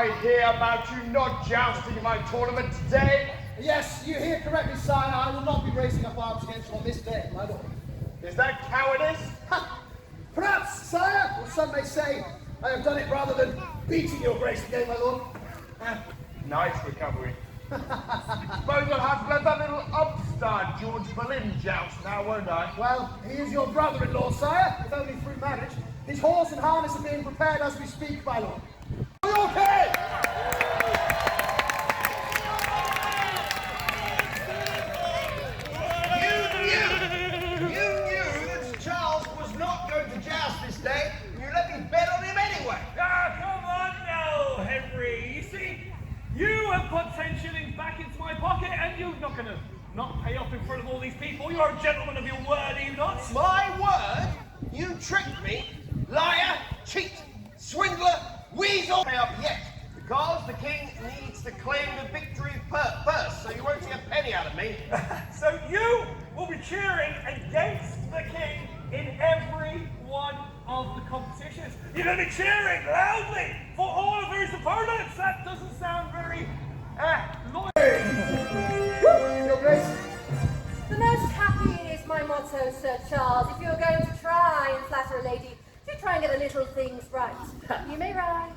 I hear about you not jousting in my tournament today? Yes, you hear correctly, sire. I will not be raising up arms against you on this day, my lord. Is that cowardice? Ha! Perhaps, sire, or some may say, I have done it rather than beating your grace again, my lord. Nice recovery. Suppose you'll have to let that little upstart George Boleyn joust now, won't I? Well, he is your brother-in-law, sire, if only through marriage. His horse and harness are being prepared as we speak, my lord. Are you okay? You knew that Charles was not going to joust this day, and you let me bet on him anyway. Ah, come on now, Henry. You see, you have put 10 shillings back into my pocket, and you're not going to not pay off in front of all these people. You're a gentleman of your word, are you not? My word? You tricked me. Liar, cheat, swindler, weasel. Pay up yet, because the king needs to claim the victory first, so you won't see a penny out of me. So you will be cheering against the king in every one of the competitions. You're going to be cheering loudly for all of his opponents. That doesn't sound very loyal. Your grace. The most happy is my motto, Sir Charles. If you're going to try and flatter a lady, do try and get the little things right. You may rise.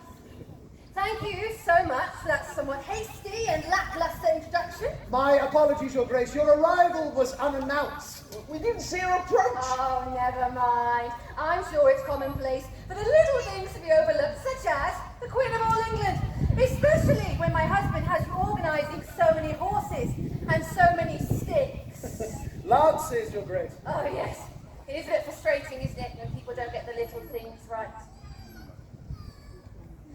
Thank you so much for that somewhat hasty and lackluster introduction. My apologies, your grace. Your arrival was unannounced. We didn't see her approach. Oh, never mind. I'm sure it's commonplace for the little things to be overlooked, such as the Queen of all England. Especially when my husband has you organising so many horses and so many sticks. Lances, your grace. Oh, yes. It is a bit frustrating, isn't it, when people don't get the little things right.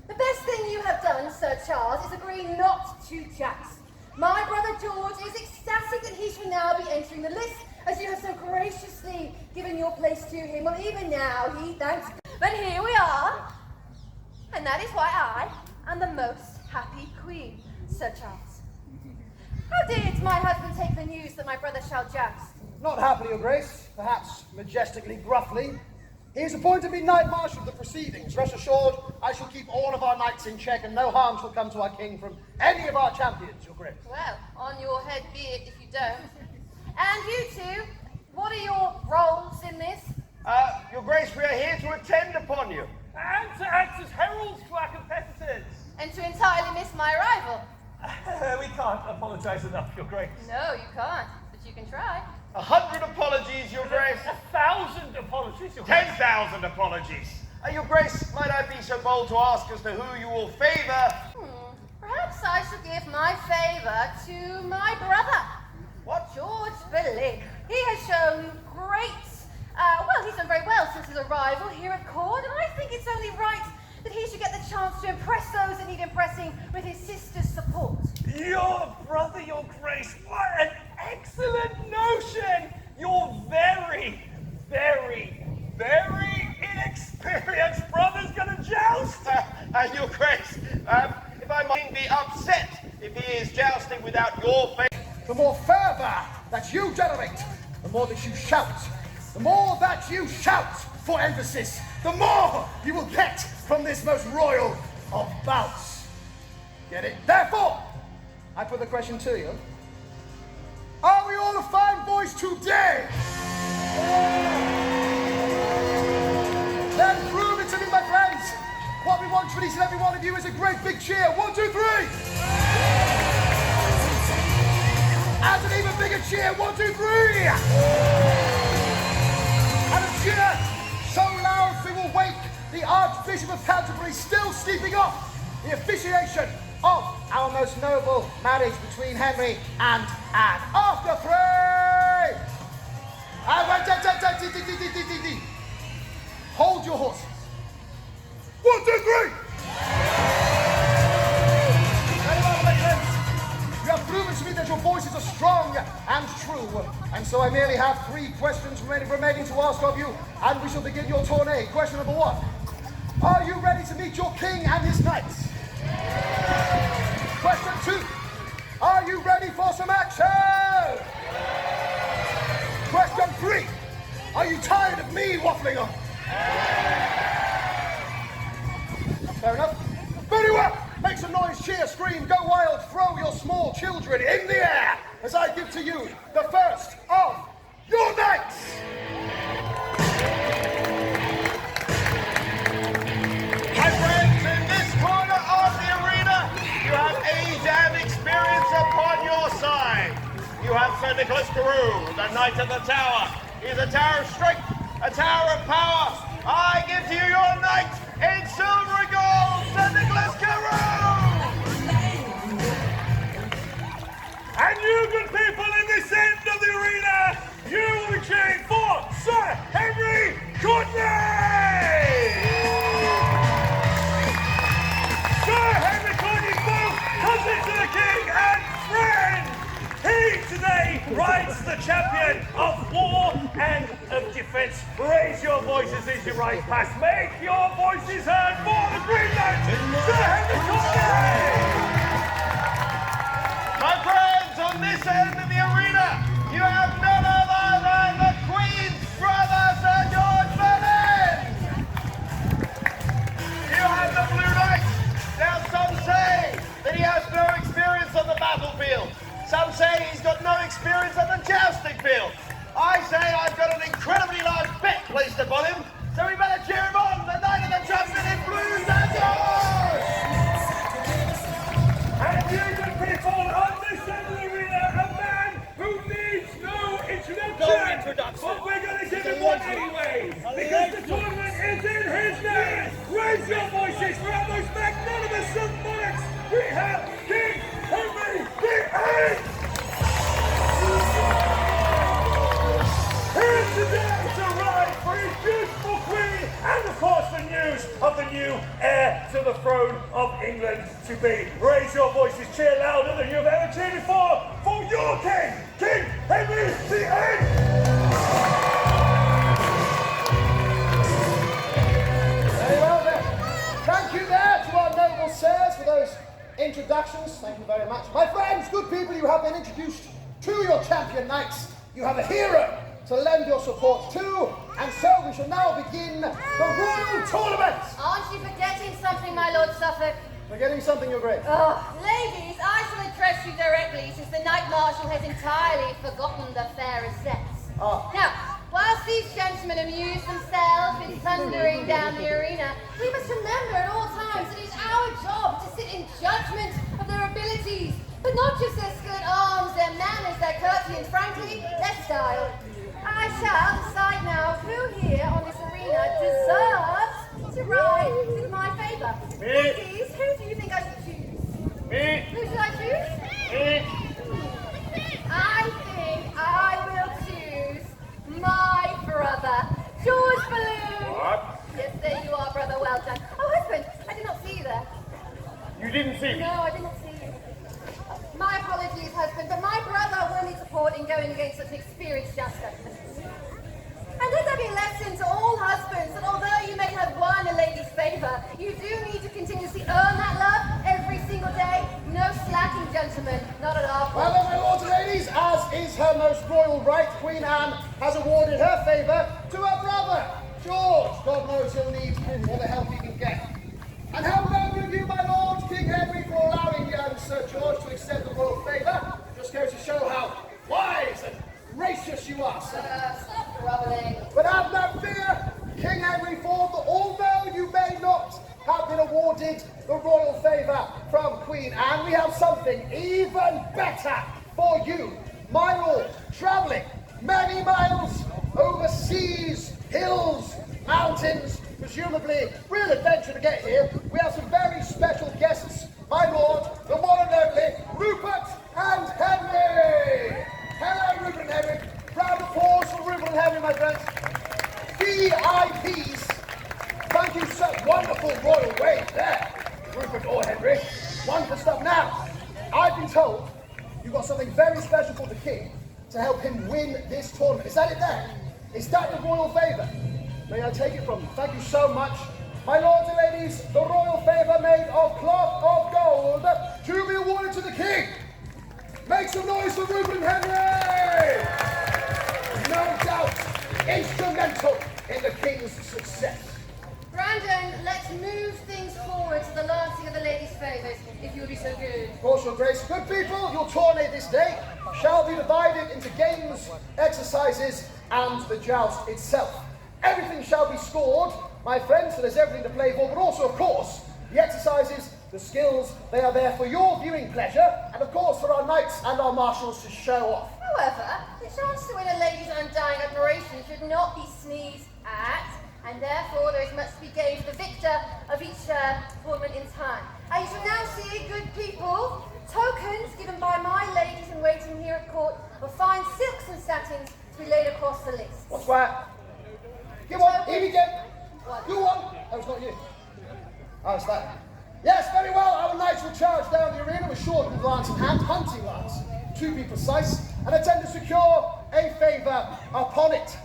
The best thing you have done, Sir Charles, is agree not to joust. My brother George is ecstatic that he shall now be entering the list, as you have so graciously given your place to him. Well, even now, he thanks God. But here we are, and that is why I am the most happy queen, Sir Charles. How did my husband take the news that my brother shall joust? Not happily, your grace. Perhaps majestically, gruffly. He has appointed me Knight Marshal of the proceedings. Rest assured, I shall keep all of our knights in check, and no harm shall come to our king from any of our champions, your grace. Well, on your head be it if you don't. And you two, what are your roles in this? Your grace, we are here to attend upon you. And to act as heralds to our competitors. And to entirely miss my arrival? We can't apologise enough, Your Grace. No, you can't, but you can try. 100 apologies, your grace. 1,000 apologies, Your Grace. 10,000 apologies. Your grace, might I be so bold to ask as to who you will favour? Perhaps I should give my favour to my brother. What? George Boleyn. He has shown well, he's done very well since his arrival here at court, and I think it's only right that he should get the chance to impress those that need impressing with his sister's support. Your brother, Your Grace, what an excellent notion! Your very, very, very inexperienced brother's gonna joust! Your grace, if I might be upset if he is jousting without your favour. The more fervour that you generate, the more that you shout. The more that you shout for emphasis, the more you will get from this most royal of bouts. Get it? Therefore, I put the question to you. Are we all a fine voice today? Then prove it to me, my friends. What we want from each and every one of you is a great big cheer. 1, 2, 3. And an even bigger cheer. 1, 2, 3. And a cheer so loud we will wake the Archbishop of Canterbury, still sleeping off the officiation of our most noble marriage between Henry and Anne. After 3. Hold your horses. 1, 2, 3. Very well, my friends. You have proven to me that your voices are strong and true, and so I merely have 3 questions remaining to ask of you, and we shall begin your tourney. Question number 1. Are you ready to meet your king and his knights? Question 2. Are you ready for some action? Question 3. Are you tired of me waffling on? Fair enough. Very well. Make some noise, cheer, scream, go wild, throw your small children in the air as I give to you the first of your knights. My friends, in this corner of the arena, you have age and experience upon your side. You have Sir Nicholas Carew, the Knight of the Tower. He is a tower of strength, a tower of power. I give to you your knight in silver and gold, Sir Nicholas Carew! And you good people in this end of the arena, you will be cheering for Sir Henry Courtney! Sir Henry Courtney, both cousin to the king and friend! He today rides the champion of war and of defense. Raise your voices as you ride past. Make your voices heard for the Green Knight, Sir Henry Courtney! My friends, on this end of the arena, you have none other than the Queen's brother, Sir George Boleyn! You have the Blue Knight. Now, some say that he has no experience on the battlefield. Some say he's got no experience on the jousting field. I say I've got an incredibly large bet placed upon him, so we better cheer him on, the Knight of the Champion in blue, Sir George! And you good people, on this end of the arena, a man who needs no introduction. But we're going to give him one anyway, because the tournament is in his name. Raise your voices for our most magnanimous of monarchs. We have King Henry VIII. Here today to ride for his beautiful queen, and of course the news of the new heir to the throne of England to be. Raise your voices, cheer louder than you've ever cheered before for your king, King Henry VIII. Very well then. Thank you there to our noble sirs for those introductions. Thank you very much. My friends, good people, you have been introduced to your champion knights. You have a hero to lend your support to, and so we shall now begin the Royal Tournament. Aren't you forgetting something, my Lord Suffolk? Forgetting something, Your Grace. Oh, ladies, I shall address you directly since the Knight Marshal has entirely forgotten the fair sex. Ah. Now, whilst these gentlemen amuse themselves with thundering down the arena, we must remember at all times that it is our job to sit in judgment of their abilities, but not just their skill at arms, their manners, their courtesy, and frankly, their style. I shall decide now who here on this arena deserves to ride with my favour. Ladies, who do you think I should choose? Me. Who should I choose? Me. I think I will choose my brother, George Balloon. What? Yes, there you are, brother. Well done. Oh, husband, I did not see you there. You didn't see me? No, I did not see you. My apologies, husband, but my brother will need support in going against such an experienced jouster. And let there be a lesson to all husbands that although you may have won a lady's favour, you do need to continuously earn that love every single day. No slacking, gentlemen. Not at all. Well then, my lords and ladies, as is her most royal right, Queen Anne has awarded her favour to her brother, George. God knows he'll need all the help he can get. And how well of you, my lord, King Henry, for allowing young Sir George to accept the royal favour. Just goes to show how wise and gracious you are, sir. Stop grovelling. But have no fear, King Henry, for although you may not have been awarded the royal favour from Queen Anne, we have something even better for you, my lord, travelling many miles over seas, hills, mountains, presumably real adventure to get here. We have some very special guests, my lord, the one and only Rupert and Henry. Hello, Rupert and Henry. Round of applause for Rupert and Henry, my friends. VIPs. Thank you so wonderful royal wave there, Rupert or Henry. Wonderful stuff. Now, I've been told you've got something very special for the king to help him win this tournament. Is that it there? Is that the royal favour? May I take it from you? Thank you so much. My lords and ladies, the royal favour made of cloth of gold to be awarded to the king. Make some noise for Rupert and Henry! No doubt instrumental in the king's success. Grand Brandon, let's move things forward to the lancing of the ladies' favours, if you'll be so good. Of course, Your Grace. Good people, your tourney this day shall be divided into games, exercises, and the joust itself. Everything shall be scored, my friends, so there's everything to play for, but also, of course, the exercises, the skills, they are there for your viewing pleasure, and of course for our knights and our marshals to show off. However, the chance to win a lady's undying admiration should not be sneezed at, and therefore there is much to be gained for the victor of each tournament in time. And you shall now see, good people, tokens given by my ladies in waiting here at court of fine silks and satins to be laid across the list. What's that? Give on, here we go. You won. That was not you. Oh, it's that. Yes, very well. Our knights will charge down the arena with shortened lance in hand, hunting lance, to be precise, and attempt to secure a favour upon it.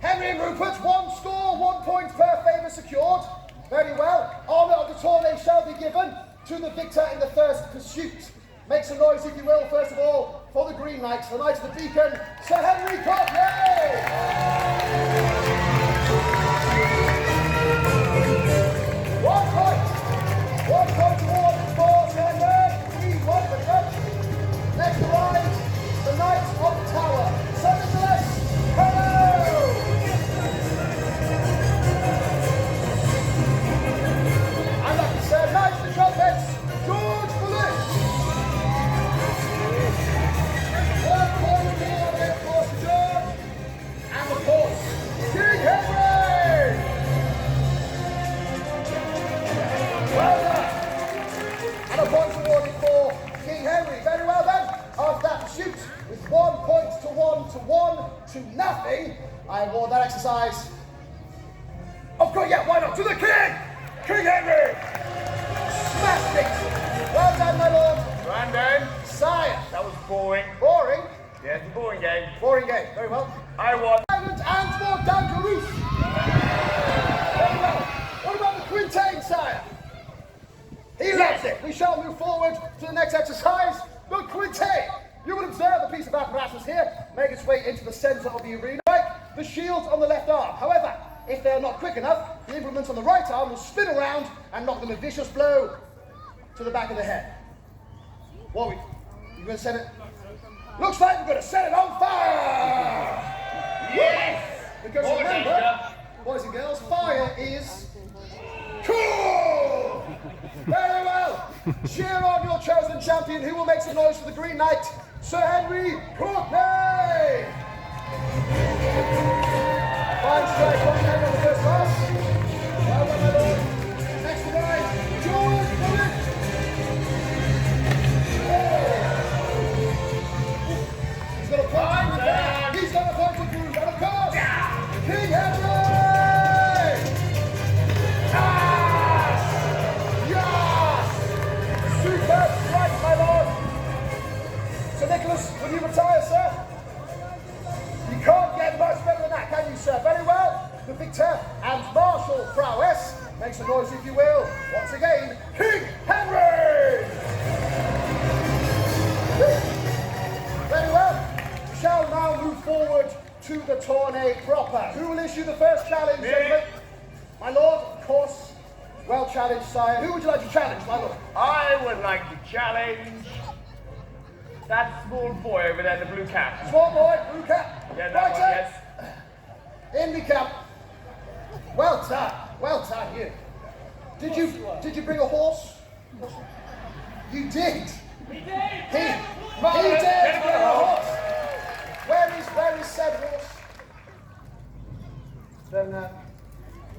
Henry and Rupert, 1 score, 1 point per favour secured. Very well. Honour of the tourney shall be given to the victor in the first pursuit. Make some noise, if you will, first of all, for the Green Knights, the Knights of the Beacon, Sir Henry Courtney! 1 point. 1 point awarded for Sir Henry. 3 1 for Judge. Next arrives the Knights of the Tower. Sir Nicholas, hello! And like you said, Knights of the Trumpets, George Bullish. 1 point awarded for Sir George. And of course, King Henry! Well done. And a point awarded for King Henry. Very well then. Of that pursuit, with 1 point to 1 to 1 to nothing, I award that exercise. Of course, yeah, why not? To the King! King Henry! Smashed it! Well done, my lord. Brandon, Sire. that was boring. Boring. Yeah, it's a boring game. Boring game. Very well. I won. Silent and more Dangerous. Very well. What about the Quintain, sire? He loves it. We shall move forward to the next exercise. The Quintain. You will observe a piece of apparatus here make its way into the centre of the arena. Right, the shields on the left arm. However, if they are not quick enough, the implements on the right arm will spin around and knock them a vicious blow to the back of the head. Warwick, you going to set it? Looks like we're going to set it on fire! Yes! Because More remember, danger. boys and girls, fire is cool! Very well. Cheer on your chosen champion, who will make some noise for the Green Knight, Sir Henry Courtney! Fine strike on the end of the first pass. Well done, my lord. Next to mine, George Bullitt! He's got a point to prove. He's got a point to prove. And of course, King Henry! Superb strike, my lord! Sir Nicholas, will you retire, sir? You can't get much better than that, can you, sir? Very well. The victor and martial prowess. Make some noise, if you will. Once again, King Henry! Very well. We shall now move forward to the tourney proper. Who will issue the first challenge, gentlemen? My lord, of course. Well challenged, sire. Who would you like to challenge, my lord? I would like to challenge that small boy over there in the blue cap. Small boy, blue cap. Yeah, that one, yes. In the cap. Well done. Well done, you. Did you bring a horse? You did. We did! He did Get bring him a on. horse. Where is said horse? Then,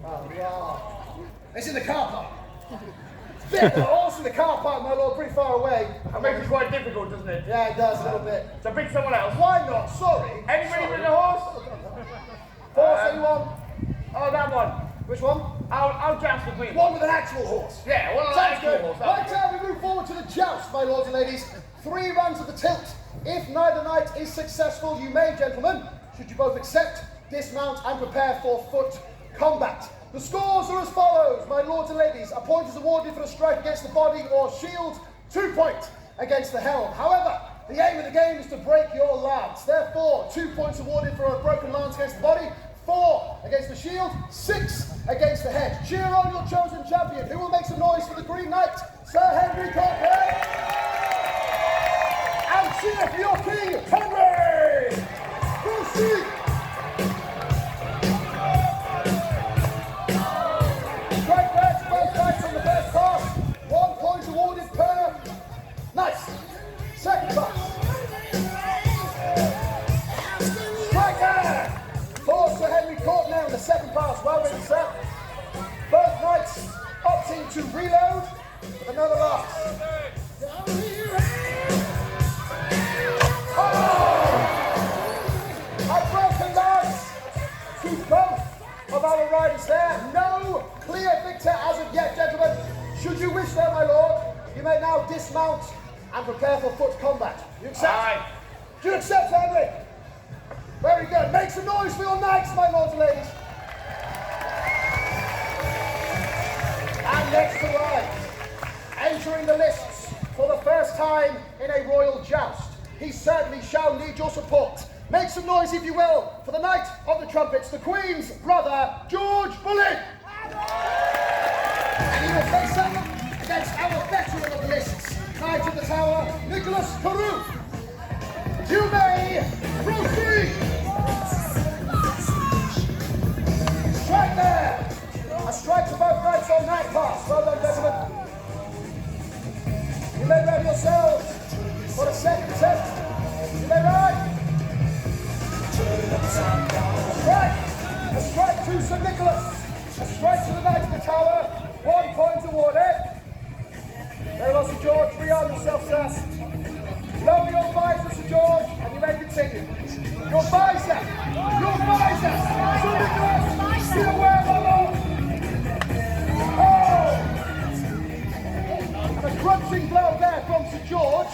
oh, yeah. It's in the car park. Fit the horse in the car park, my lord, pretty far away. That makes it quite difficult, doesn't it? Yeah, it does a little bit. So pick someone else. Why not? Sorry. Anybody Sorry. with a horse? Horse, anyone? Oh, that one. Which one? I'll joust the green. One with an actual horse. Yeah, one of the Sounds actual good. horse. Right now we move forward to the joust, my lords and ladies. 3 runs of the tilt. If neither knight is successful, you may, gentlemen, should you both accept, dismount and prepare for foot combat. The scores are as follows, my lords and ladies. A point is awarded for a strike against the body or shield, 2 points against the helm. However, the aim of the game is to break your lance. Therefore, 2 points awarded for a broken lance against the body, 4 against the shield, 6 against the head. Cheer on your chosen champion, who will make some noise for the Green Knight, Sir Henry Courtney. And cheer for your king, Henry! Proceed! Strike bets, both knights on the first pass. 1 point awarded per nice. Second pass. Strike there! For Sir Henry Courtney on the second pass. Well written, sir. Both knights opting to reload with another last. A broken lance to both of our riders there. No clear victor as of yet, gentlemen. Should you wish though, my lord, you may now dismount and prepare for foot combat. You accept? Aye. Do you accept, Henry? Very good. Make some noise for your knights, my lords and ladies. And next to rise, entering the lists for the first time in a royal joust, he certainly shall need your support. Make some noise, if you will, for the Knight of the Trumpets, the Queen's brother, George Bullen. And he will face up against our veteran of the lists, Knight of the Tower, Nicholas Carew. You may proceed. Strike there. A strike to both knights on that pass. Well done, gentlemen. You may ready yourselves for the second attempt. You may ride. A strike to Sir Nicholas. A strike to the Knight of the Tower. 1 point awarded. Very well, Sir George. Rearm yourself, sir. Lower your visor, Sir George, and you may continue. Your visor! Your visor! Sir Nicholas! Be aware, my lord! Oh! And a crunching blow there from Sir George,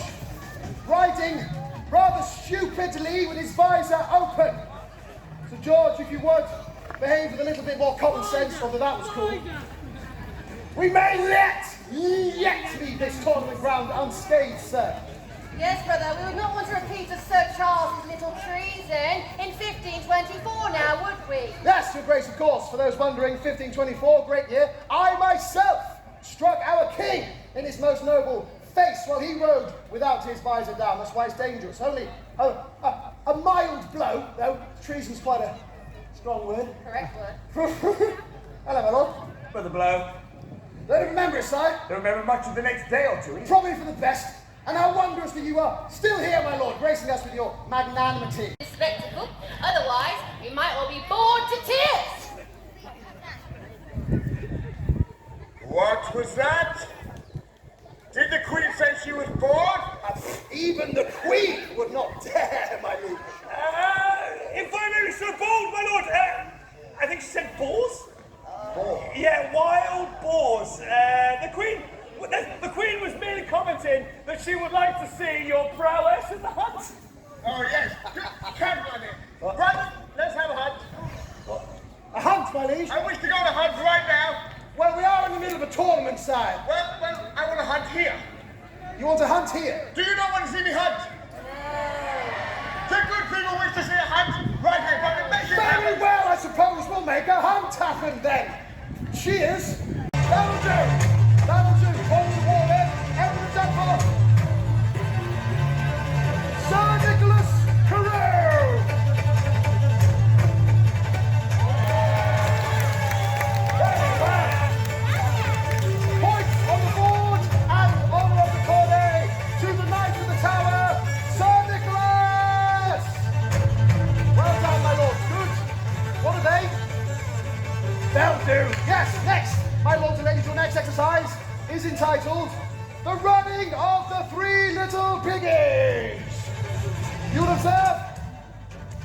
riding rather stupidly with his visor open. Sir George, if you would, behave with a little bit more common sense, although that was cool. We may yet leave this tournament ground unscathed, sir. Yes, brother, we would not want to repeat of Sir Charles's little treason in 1524 now, would we? Yes, Your Grace, of course. For those wondering, 1524, great year. I myself struck our king in his most noble face while he rode without his visor down. That's why it's dangerous. Only a mild blow, though treason's quite a strong word. Correct word. Hello, my lord. For the blow. Don't remember it, sire. Don't remember much of the next day or two. Probably for the best. And how wondrous that you are still here, my lord, gracing us with your magnanimity. This spectacle, otherwise we might all be bored to tears. What was that? Did the Queen say she was bored? Even the Queen would not dare, my lord. If I may be so bold, my lord, I think she said boars? Bored. Yeah, wild boars. The Queen was merely commenting that she would like to see your prowess in the hunt. Oh, yes. Come on in. Right, let's have a hunt. A hunt, my liege? I wish to go to hunt right now. Well, we are in the middle of a tournament, sire. Well, I want to hunt here. You want to hunt here? Do you not want to see me hunt? The good people wish to see a hunt right here, but make it happen. Very well, I suppose we'll make a hunt happen then. Cheers. That'll do. That'll do. Hold the wall in. Everyone's up for Sir Nicholas Carew. Very well. Points on the board and honour of the cornet to the Knight of the Tower, Sir Nicholas. Well done, my lord. Good. What are they? They'll do. Yes, next. My lords and ladies, your next exercise is entitled The Running of the Three Little Piggies. You'll observe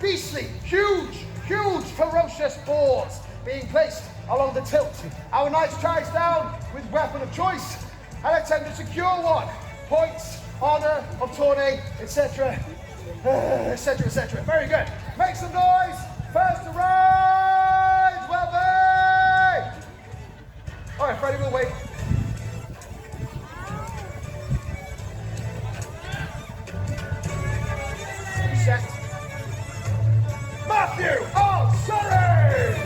beastly, huge, ferocious boars being placed along the tilt. Our knights charge down with weapon of choice and attempt to secure one. Points, honour of tourney, etc. Etc., etc. Very good. Make some noise. First to ride. Well done. All right, Freddie, we'll wait. Set. Matthew! Oh, sorry!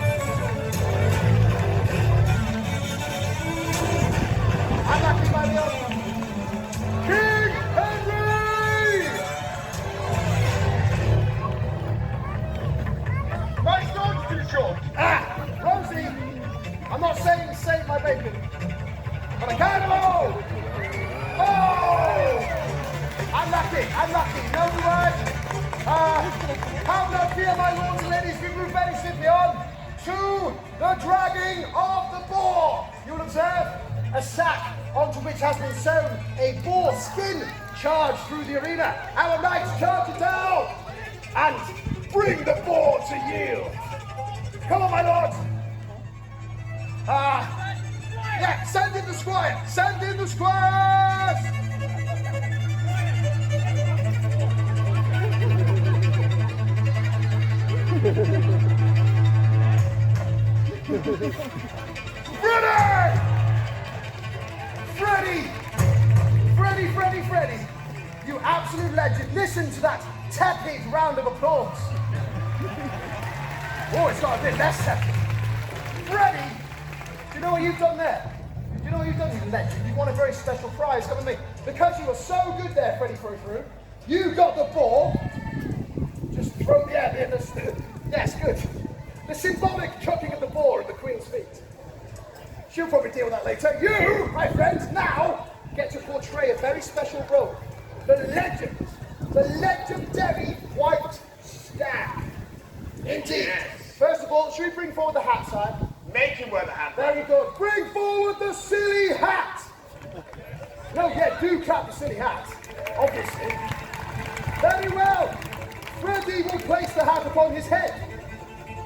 George. Rosie, I'm not saying to save my bacon, but I can't alone. Oh! I'm lucky. No word. Have no fear, my lords and ladies. We move very swiftly on to the dragging of the boar. You'll observe a sack onto which has been sewn a boar skin charged through the arena. Our knights charge it down and bring the boar to yield. Come on, my lords. Yeah, send in the squire. Send in the squires. Freddie, you absolute legend. Listen to that tepid round of applause. Oh, it's got a bit less tepid. Freddie, do you know what you've done there? Do you know what you've done, you legend? You've won a very special prize. Come with me. Because you were so good there, Freddie Frou-Frou, you got the ball. Just throw the air. Yes, good. The symbolic chucking of the boar at the Queen's feet. She'll probably deal with that later. You, my friends, now get to portray a very special role. The legendary White Stag. Indeed. Yes. First of all, should we bring forward the hat, sire? Make him wear the hat. Very good. Bring forward the silly hat. No, yeah, do clap the silly hat, obviously. Very well. Freddie will place the hat upon his head,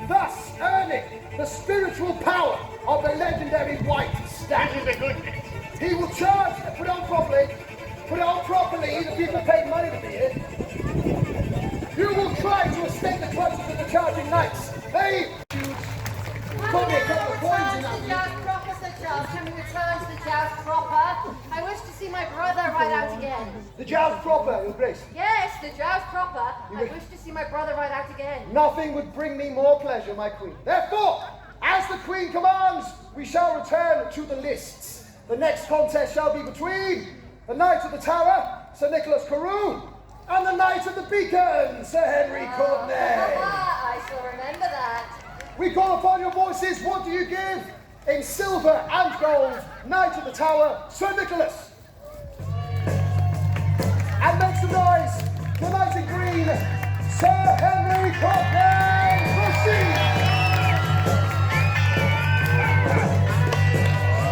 thus earning the spiritual power of the legendary White Stag. This is a good bit. He will charge, put it on properly, the people paid money to be here. You will try to escape the clutches of the charging knights. They put me a couple of coins in that. Joust proper, Sir Charles. Can we return to the joust proper? I wish to see my brother ride out again. The joust proper, Your Grace. Yes, the joust proper. I wish to see my brother ride out again. Nothing would bring me more pleasure, my Queen. Therefore, as the Queen commands, we shall return to the lists. The next contest shall be between the Knight of the Tower, Sir Nicholas Carew, and the Knight of the Beacon, Sir Henry Courtenay. I shall remember that. We call upon your voices. What do you give in silver and gold, Knight of the Tower, Sir Nicholas? And make some noise, the Knight in green, Sir Henry Courtenay. Proceed.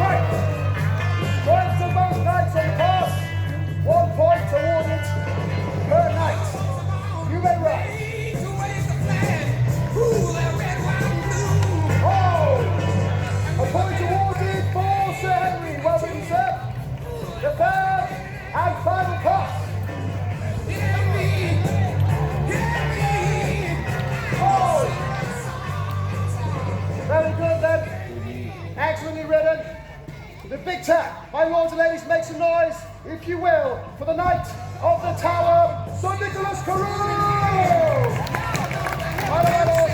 Right. Points to both knights on the pass. 1 point awarded per knight. You may rise. A point awarded for Sir Henry. Well done, sir. The third and final pass. Oh! Very good then. Excellently ridden. The big tap. My lords and ladies, make some noise, if you will, for the Knight of the Tower, Sir Nicholas Carew! My lord.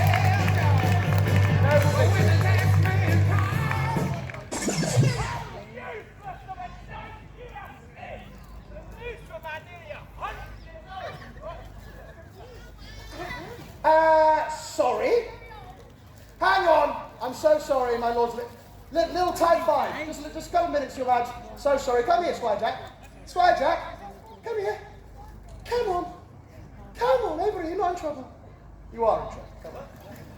Sorry? Hang on. I'm so sorry, my lords. Little time fine. Just a couple of minutes, your Raj. So sorry. Come here, Squire Jack. Squire Jack, come here. Come on, over here. You're not in trouble. You are in trouble. Come on.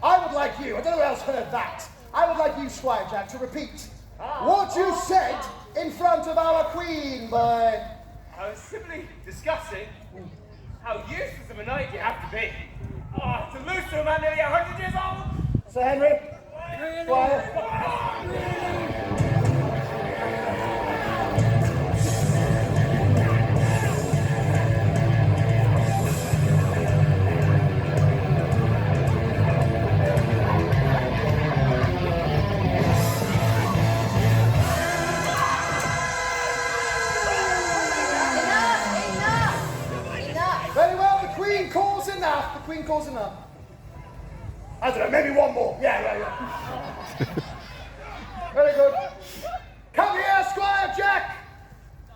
I would like you, I don't know who else heard that. I would like you, Squire Jack, to repeat what you said in front of our Queen, boy. I was simply discussing how useless of a knight you have to be. To lose to a man nearly 100 years old. Sir Henry, Squire. The Queen calls enough. I don't know, maybe one more. Yeah. Very good. Come here, Squire Jack.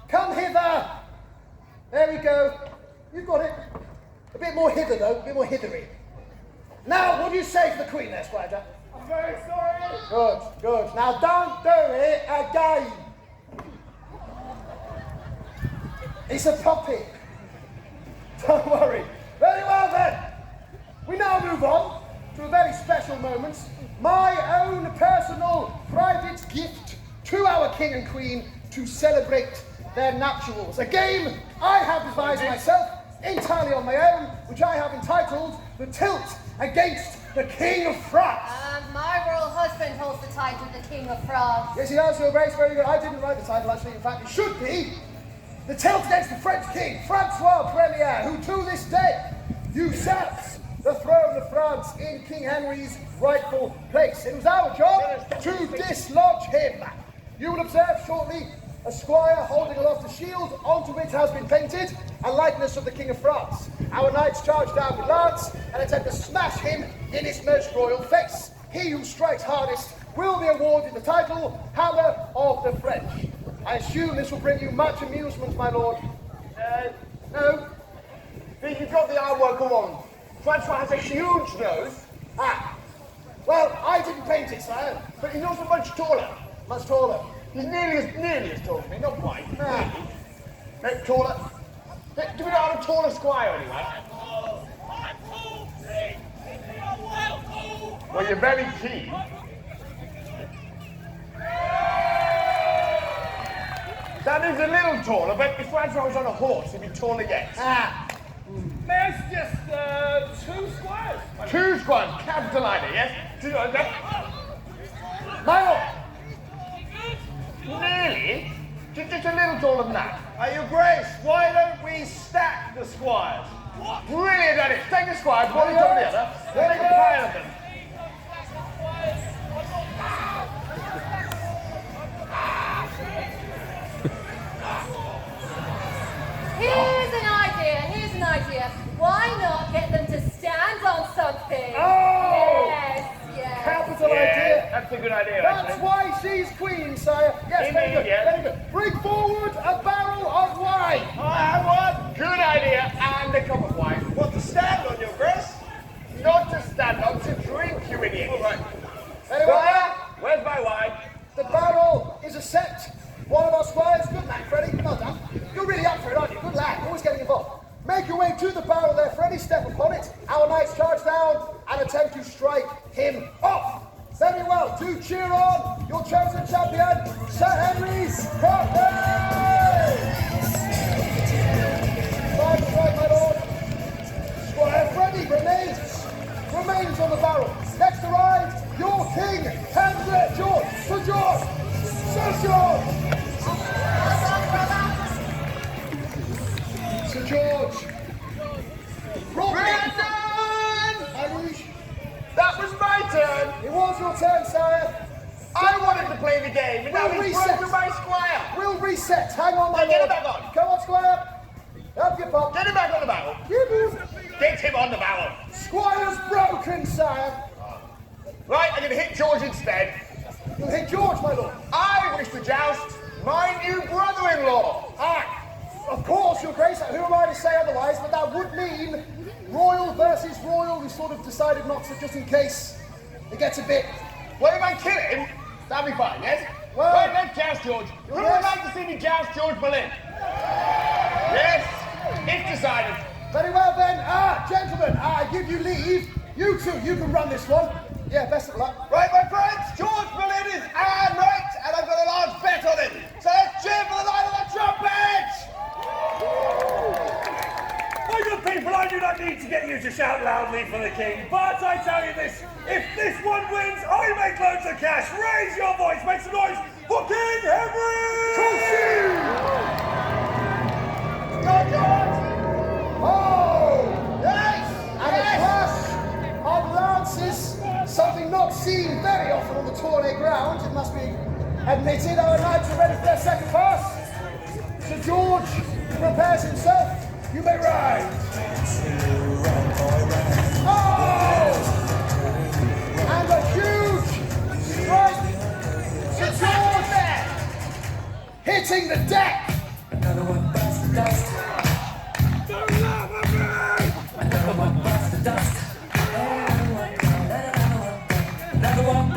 Come hither. There we go. You've got it. A bit more hither, though. A bit more hithery. Now, what do you say for the Queen there, Squire Jack? very sorry. Good, good. Now don't do it again. It's a puppet. Don't worry. Very well then. We now move on to a very special moment. My own personal private gift to our king and queen to celebrate their nuptials. A game I have devised myself entirely on my own, which I have entitled The Tilt Against the King of France. And my royal husband holds the title of the King of France. Yes, he does, Your Grace, very good. I didn't write the title, actually. In fact, it should be The Tilt Against the French King, Francois Premier, who to this day usurps the throne of France in King Henry's rightful place. It was our job to dislodge him. You will observe shortly a squire holding aloft a shield onto which has been painted a likeness of the King of France. Our knights charge down with lance and attempt to smash him in his most royal face. He who strikes hardest will be awarded the title Hammer of the French. I assume this will bring you much amusement, my lord. No? You've got the artwork on. Francois has a huge nose. Ah. Well, I didn't paint it, sire. But his nose is much taller. Much taller. He's nearly as tall as me, not quite. Ah. No, taller. Do we not have a taller squire anyway? Well, you're very keen. That is a little taller, but if Francois was on a horse, he'd be taller yet. Ah. May I suggest 2 squires? 2 squires, capital idea, yes? My lord. Nearly? Just a little taller than that. Your Grace, why don't we stack the squires? Brilliant, Eddie. Take the squires, one on top of the other. Then make a pile of them. Here's an idea. Why not get them to stand on something? Oh! Yes. Capital idea. That's a good idea, That's actually. why she's queen, sire. Yes, very good, very good. Bring forward a barrel of wine. I want good idea and a cup of wine. What to stand on, Your Grace? Not to stand on, to drink, you idiot. All right. Very well. Squire, where's my wine? The barrel is a set. One of our squires. Good lad, Freddie. Well done. You're really up for it, aren't you? Good lad. Always getting involved. Make your way to the barrel there, Freddie. Step upon it. Our knights charge down and attempt to strike him off. Very well. Do cheer on your chosen champion, Sir Henry Courtney! Fine strike, my lord. Squire Freddie remains on the barrel. Next to ride, your king, Henry George. Sir George! Sir George! Sir George! Brandon! Irish! That was my turn. It was your turn, sire. I wanted to play the game, and now We'll he's reset. broken my squire. We'll reset. Hang on, my Now get lord. him back on. Come on, Squire. Up your pop. Get him back on the barrel. Yippee. Get him on the barrel. Squire's broken, sire. Right, I'm going to hit George instead. You'll hit George, my lord. I wish to joust my new brother-in-law. Ah, of course, your grace. Who am I to say otherwise? But that would mean royal versus royal. We sort of decided not to, just in case it gets a bit. Well, if I kill him, that'll be fine, yes? Well- Right, let's joust George. Who would Yes. like to see me joust George Boleyn? Yes, it's decided. Very well then. Gentlemen, I give you leave. You two, you can run this one. Yeah, best of luck. Right, my friends, George Boleyn is our knight, and I've got a large bet on it. So let's cheer for the Knight of the Trumpet! My good people, I do not need to get you to shout loudly for the king, but I tell you this, if this one wins, I make loads of cash. Raise your voice, make some noise for King Henry! Go, George! Oh! Yes! And a clash of lances, something not seen very often on the Tourney ground, it must be admitted. Our knights are ready for their second pass. Sir George prepares himself. You may ride. Oh! And a huge strike. Sir George hitting the deck. Another one bites the dust. Don't laugh at me! Another one bites the dust. Another one. Another one.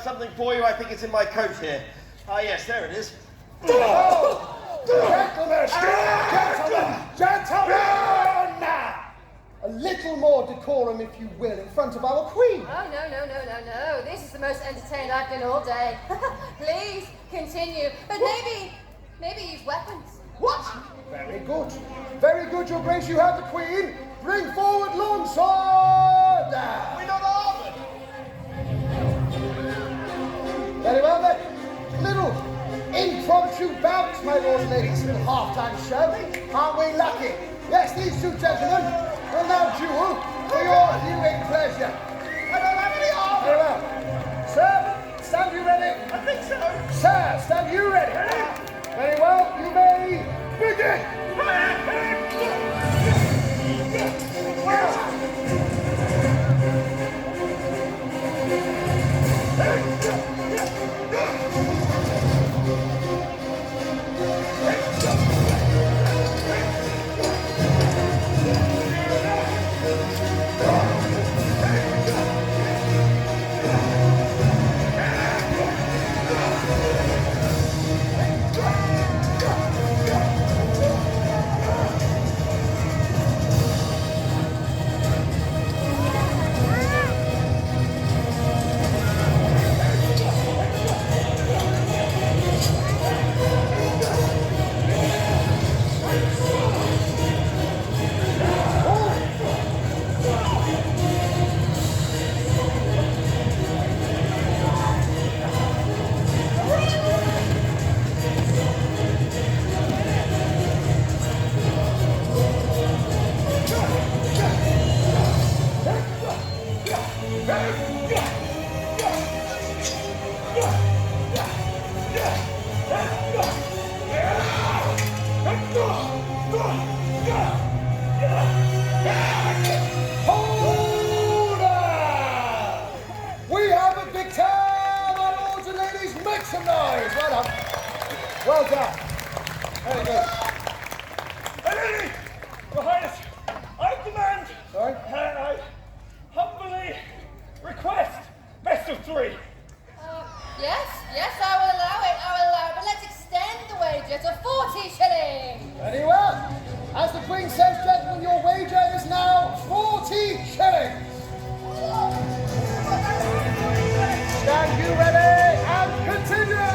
have something for you. I think it's in my coat here. Ah, yes, there it is. Gentlemen! A little more decorum, if you will, in front of our queen. Oh, no. This is the most entertained I've been all day. Please, continue. But maybe use weapons. What? Very good. Very good, Your Grace. You have the queen. Bring forward longsword. We're not armored. Very well then. Little impromptu bout, my lord and ladies, little half-time show. Aren't we lucky? Yes, these two gentlemen will now duel for your viewing pleasure. I don't have any armor. Very well. Sir, stand you ready? I think so. Sir, stand you ready? Very well, you may begin. Well done. Very good. Lady, Your Highness, I demand, Sorry? and I humbly request best of three. Yes, I will allow it, but let's extend the wager to 40 shillings. Very well. As the Queen says, gentlemen, your wager is now 40 shillings. Stand you ready and continue.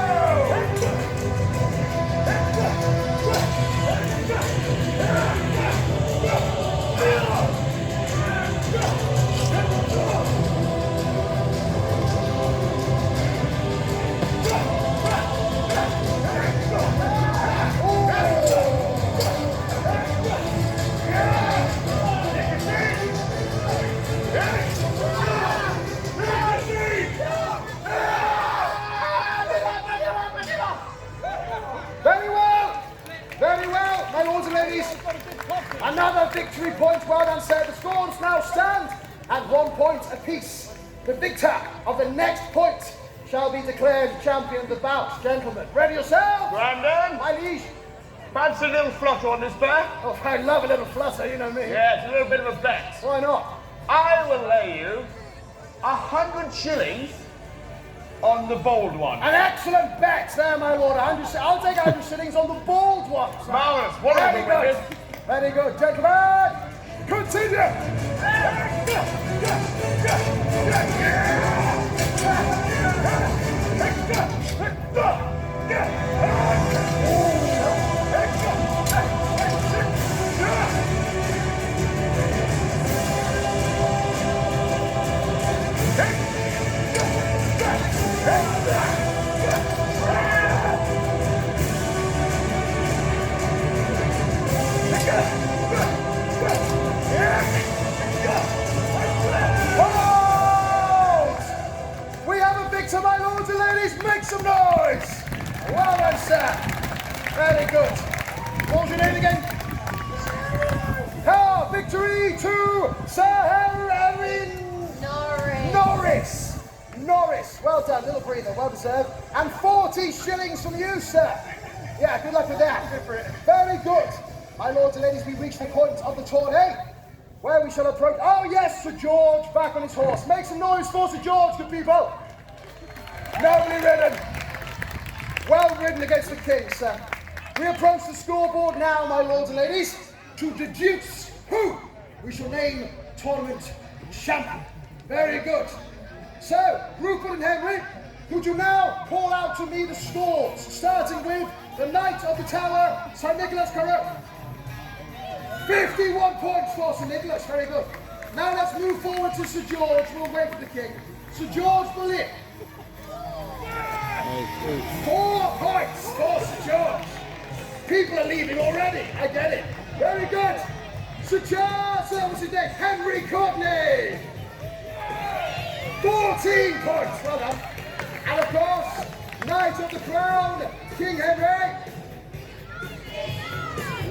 Very well, my lords and ladies. Another victory point. Well done, sir. The scores now stand at 1 point apiece. The victor of the next point shall be declared champion of the bout. Gentlemen, ready yourselves? Brandon, My liege. fancy a little flutter on this bear? Oh, I love a little flutter, you know me. Yeah, it's a little bit of a bet. Why not? I will lay you 100 shillings on the bold one. An excellent bet there, my lord. I'll take 100 shillings on the bald one. sir. Marvellous. What Very a good. Very good, gentlemen. Continue. We have a victor, my lords and ladies. Make some noise. Well done, sir. Very good. What was your name again? Victory to Sir Henry Norris. Well done, little breather, well deserved. And 40 shillings from you, sir. Yeah, good luck with that. Very good. My lords and ladies, we reach the point of the tourney where we shall approach. Oh yes, Sir George, back on his horse. Make some noise for Sir George, good people. Nobly ridden. Well ridden against the king, sir. We approach the scoreboard now, my lords and ladies, to deduce who we shall name tournament champion. Very good. So, Rupert and Henry, could you now call out to me the scores, starting with the Knight of the Tower, Sir Nicholas Carew. 51 points for Sir Nicholas, very good. Now let's move forward to Sir George, we'll wait for the king. Sir George Boleyn. 4 points for Sir George. People are leaving already, I get it. Very good. Sir Charles, what's his name? Henry Courtney. 14 points, well done. And of course, Knight of the Crown, King Henry.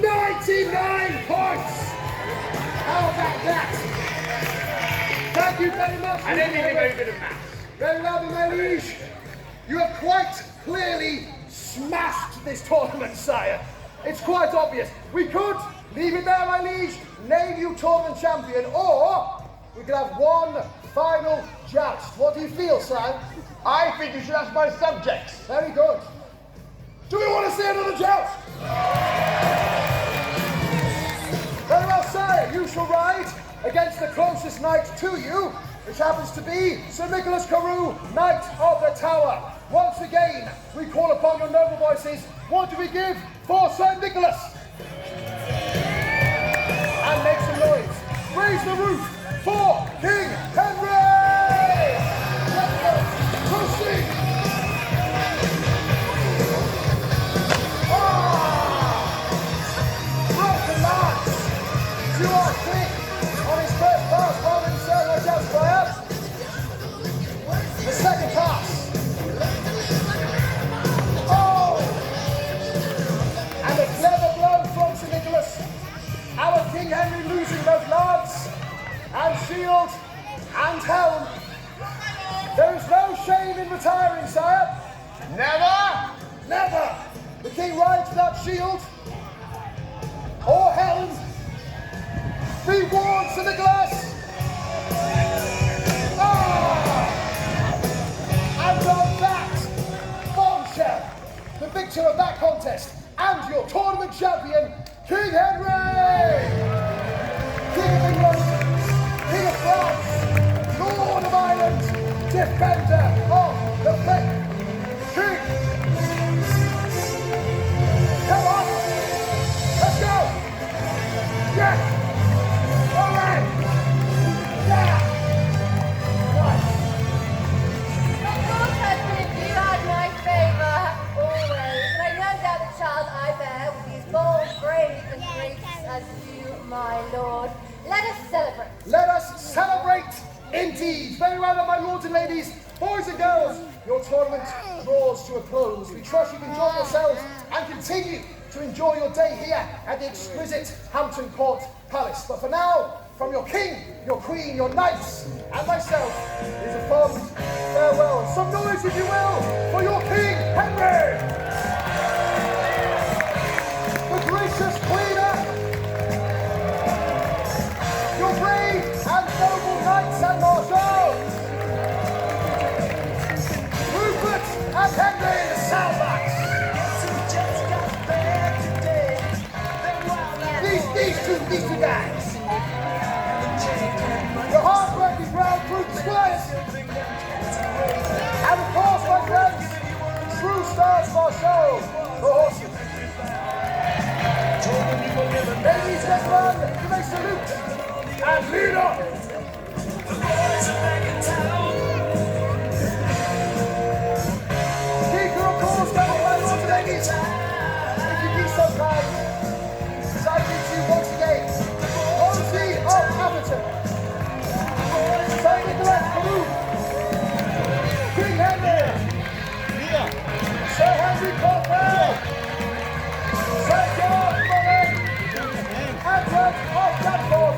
99 points. How about that? Thank you very much. I don't think very good at maths. Very well, my liege. You have quite clearly smashed this tournament, sire. It's quite obvious. We could leave it there, my liege, name you tournament champion, or we could have one final joust. What do you feel, sire? I think you should ask my subjects. Very good. Do we want to see another joust? Very well, sire. You shall ride against the closest knight to you, which happens to be Sir Nicholas Carew, Knight of the Tower. Once again, we call upon your noble voices. What do we give for Sir Nicholas? And make some noise. Raise the roof for King Henry! Let's go. Proceed! Broken lance to our king on his first pass. Well done, sir. Watch out, Squire. The second pass. Oh! And a clever blow from Sir Nicholas. Our King Henry losing both lance and shield and helm. There is no shame in retiring, sire. Never! Never. The king rides without shield or helm. Be warned, Sir Nicholas. And on that bombshell, the victor of that contest and your tournament champion, King Henry! King of England, King of France, Lord of Ireland, defender of the faith. King! Come on! Let's go! Yes! All right! Yeah! Nice! Of course, husband, you had my favour, always. And I no doubt the child I bear will be as bold, brave, and great as you, my lord. Let us celebrate. Let us celebrate indeed. Very well then, my lords and ladies, boys and girls, your tournament draws to a close. We trust you enjoy yourselves and continue to enjoy your day here at the exquisite Hampton Court Palace. But for now, from your king, your queen, your knights, and myself, it is a fond farewell. Some noise, if you will, for your King Henry! The gracious queener! Your brave and noble knights and marshals! Rupert and Henry in the soundbacks! These two guys! Your hard-working brown troop squires! And of course, my friends, true stars of our show, the horses! Ladies and gentlemen, you may salute and lead on! Keep your course down, my lords and ladies! If you be so kind, as I greet you once again, Rosie of Atherton, St. Nicholas Carew, King Henry, Sir Henry Courtney, Sir George Boleyn, Edward of Bradford.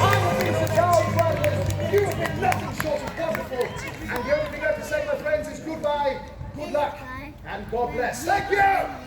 I have been Sir Charles Bradford. You have been nothing short of wonderful. And the only thing I have to say, my friends, is goodbye, good luck, and God bless. Thank you!